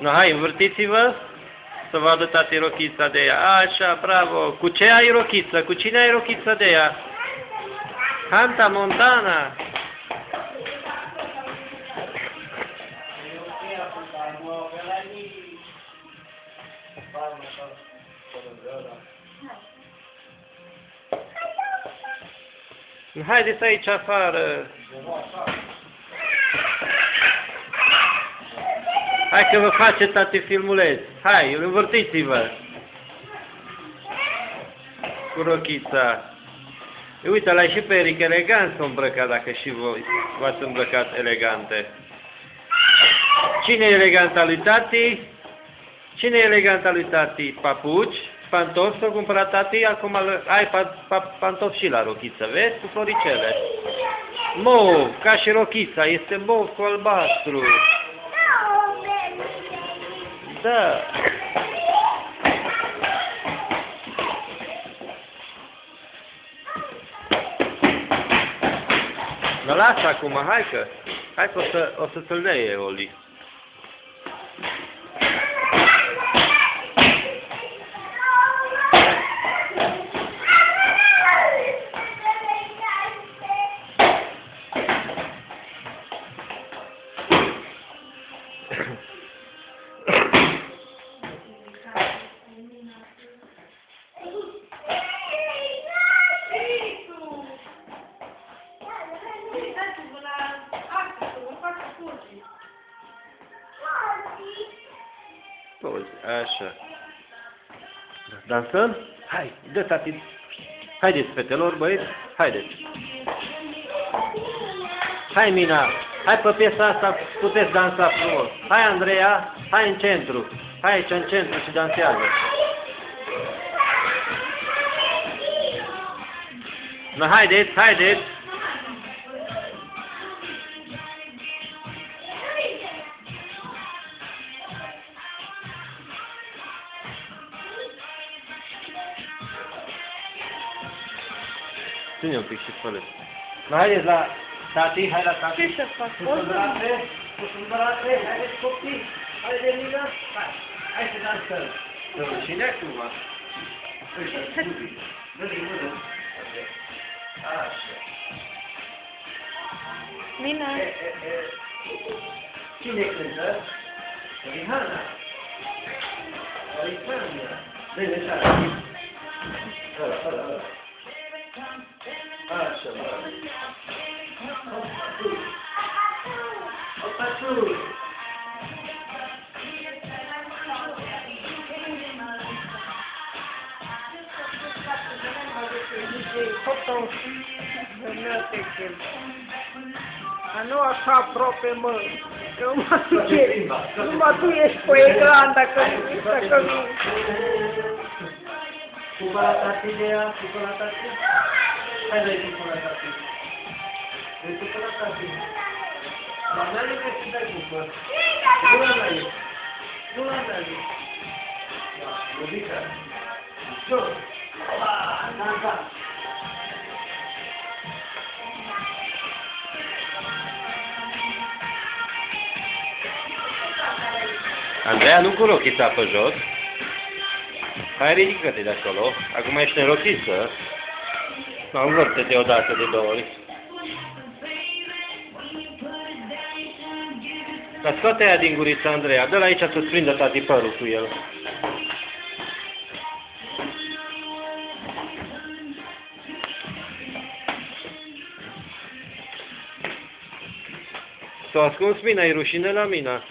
No, hai, învârtiți-vă să vadă tati rochița de ea. Așa, bravo. Cu ce ai rochiță? Cu cine ai rochiță de ea? Hanta Montana. Haideți aici afară. Hai că vă face tati filmuleț. Hai, învârtiți-vă. Cu rochița. Uite-l și pe Eric elegant s-a îmbrăcat, dacă și voi v-ați îmbrăcat elegante. Cine e eleganta lui tati? Cine e eleganta lui tati? Papuci? Pantofi s-au cumpărat tati? Acum ai pantofi și la rochiță, vezi? Cu floricele. Mov, ca și rochița, este mov cu albastru. Da. Mă lasă acum, hai că o să-ți-l leie, Oli. Așa. Dansăm? Hai, dă tati. Haideți, fetelor, băieți, haideți. Hai, Mina, hai pe piesa asta, puteți dansa frumos. Hai, Andreea, hai în centru. Hai aici în centru și dansează. No, haideți, haideți. Ține un pic și spălă. Haideți la tati, hai la tati. Ce să fac? Cu sâmbărate, haideți copii. Haide, Mina. Hai să dansăm. Să rușine acum. Uite, Dubi. Dă-i mână. Așa. Mina. Cine cântă? Rihana. Rihana. Dă-i tati. Ăla. Așa, bravo. Opa-tu! Nu așa aproape, mă, că nu mă duiești pe ecran dacă vii. Cupă la tati de ea, cupă la tati. Hai de-i cupă la tati. De-i cupă la tati. La mea nu vrei să dai cupă. Nu la mea e. Nu la mea e. Iubica. Jos. Dansa. Andreea, nu cu rochița pe jos. Hai, ridică-te de acolo. Acum ești în rochiță. Învârte-te odată, de două ori. Dar scoate aia din gurița, Andreea. Dă-l aici să-ți prindă tati părul cu el. S-o ascuns Mina, e rușine la Mina.